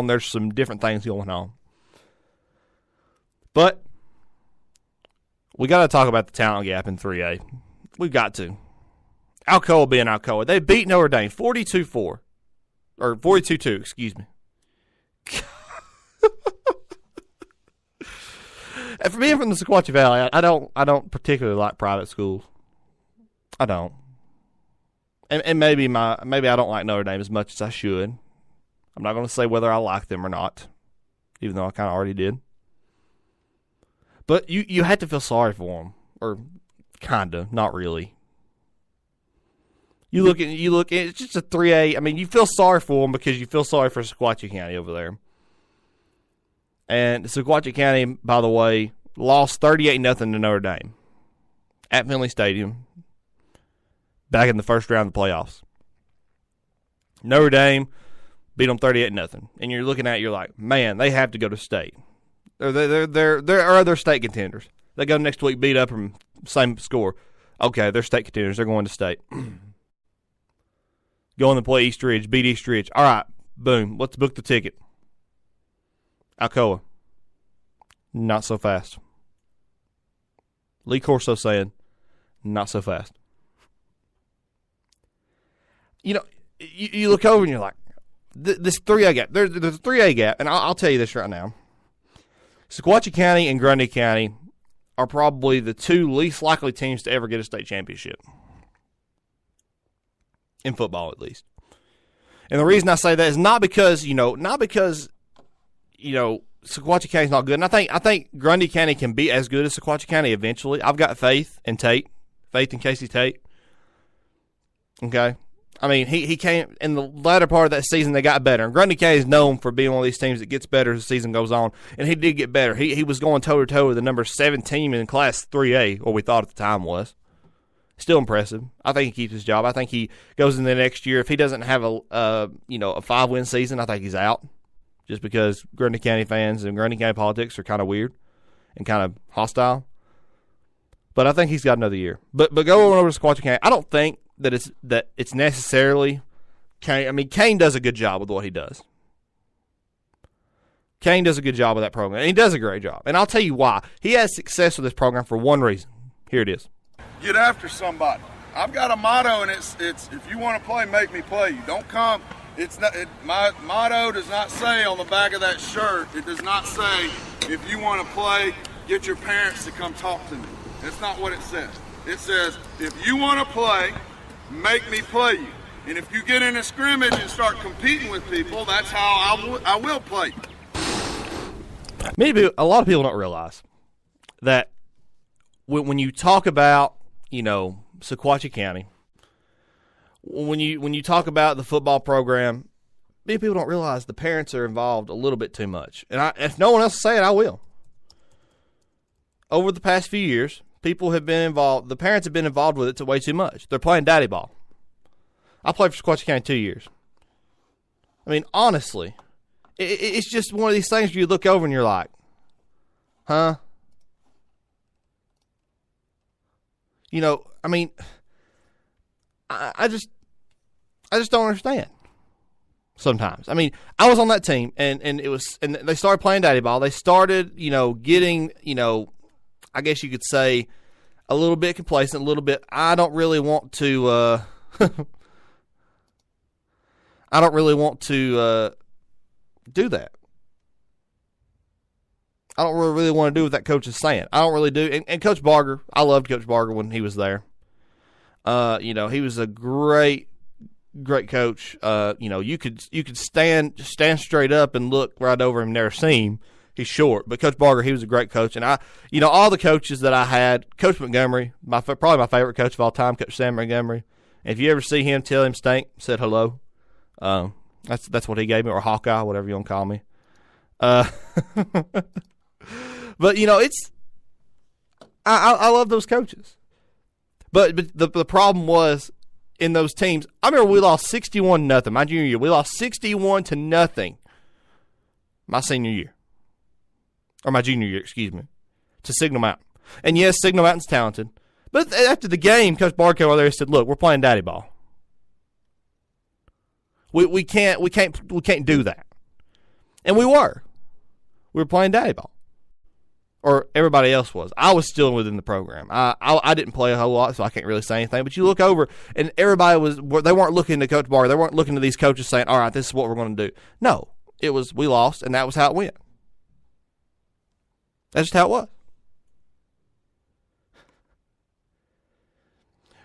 There's some different things going on. But we got to talk about the talent gap in 3A. We've got to. Alcoa being Alcoa. They beat Notre Dame 42-4. Or 42-2, excuse me. And for being from the Sequatchie Valley, I don't particularly like private schools. I don't. And maybe I don't like Notre Dame as much as I should. I'm not going to say whether I like them or not, even though I kind of already did. But you had to feel sorry for them, or kind of, not really. You look at it's just a 3A. I mean, you feel sorry for them because you feel sorry for Sequatchie County over there. And Sequatchie County, by the way, lost 38-0 to Notre Dame at Finley Stadium back in the first round of the playoffs. Notre Dame beat them 38-0, and you're looking at it, you're like, man, they have to go to state. They're other state contenders. They go next week, beat up them, same score. Okay, they're state contenders. They're going to state. Going to play East Ridge, beat East Ridge. All right, boom. Let's book the ticket. Alcoa. Not so fast. Lee Corso saying, not so fast. You know, you look over and you're like, this 3A gap. There's a 3A gap, and I'll tell you this right now. Sequatchie County and Grundy County are probably the two least likely teams to ever get a state championship. In football, at least. And the reason I say that is not because Sequatchie County's not good. And I think Grundy County can be as good as Sequatchie County eventually. I've got faith in Casey Tate. Okay? I mean, he came in the latter part of that season, they got better. And Grundy County is known for being one of these teams that gets better as the season goes on. And he did get better. He was going toe-to-toe with the number 7 team in Class 3A, or we thought at the time was. Still impressive. I think he keeps his job. I think he goes into the next year. If he doesn't have a 5-win season, I think he's out. Just because Grundy County fans and Grundy County politics are kind of weird and kind of hostile. But I think he's got another year. But going over to Sequatchie County, I don't think that it's necessarily Kane. I mean, Kane does a good job with what he does. Kane does a good job with that program, and he does a great job. And I'll tell you why. He has success with this program for one reason. Here it is. Get after somebody. I've got a motto, and it's if you want to play, make me play you. Don't come. My motto does not say on the back of that shirt, it does not say, if you want to play, get your parents to come talk to me. That's not what it says. It says, if you want to play, make me play you. And if you get in a scrimmage and start competing with people, that's how I will play you. Maybe a lot of people don't realize that when you talk about, Sequatchie County, when you talk about the football program, many people don't realize the parents are involved a little bit too much. And if no one else will say it, I will. Over the past few years, people have been involved. The parents have been involved with it way too much. They're playing daddy ball. I played for Sequatchie County 2 years. I mean, honestly, it's just one of these things where you look over and you're like, huh? I mean, I just don't understand sometimes. I mean, I was on that team, and they started playing daddy ball. They started, getting, I guess you could say, a little bit complacent, a little bit. I don't really want to. I don't really want to do that. I don't really want to do what that coach is saying. I don't really do. And Coach Barger, I loved Coach Barger when he was there. He was a great coach. You could stand straight up and look right over him and never see him. He's short, but Coach Barger, he was a great coach. And all the coaches that I had, Coach Montgomery, probably my favorite coach of all time, Coach Sam Montgomery. And if you ever see him, tell him Stank said hello. That's what he gave me, or Hawkeye, whatever you want to call me. But I love those coaches. But the problem was in those teams. I remember we lost 61-0 my junior year. We lost 61-0 my senior year, or my junior year, excuse me, to Signal Mountain. And yes, Signal Mountain's talented. But after the game, Coach Barker came over there and said, "Look, we're playing daddy ball. We can't do that." And we were playing daddy ball, or everybody else was. I was still within the program. I didn't play a whole lot, so I can't really say anything. But you look over, and everybody they weren't looking to Coach Barr. They weren't looking to these coaches saying, all right, this is what we're going to do. No, it was we lost, and that was how it went. That's just how it was.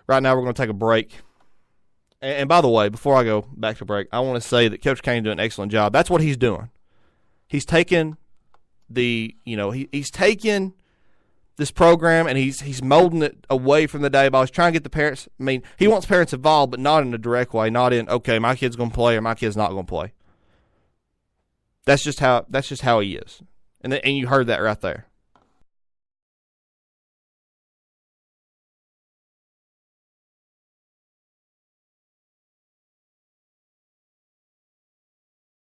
Right now, we're going to take a break. And by the way, before I go back to break, I want to say that Coach Kane's doing an excellent job. That's what he's doing. He's taken he's taken this program and he's molding it away from the day ball. He's trying to get the parents. I mean, he wants parents involved, but not in a direct way. Not in, okay, my kid's going to play or my kid's not going to play. That's just how he is. And you heard that right there.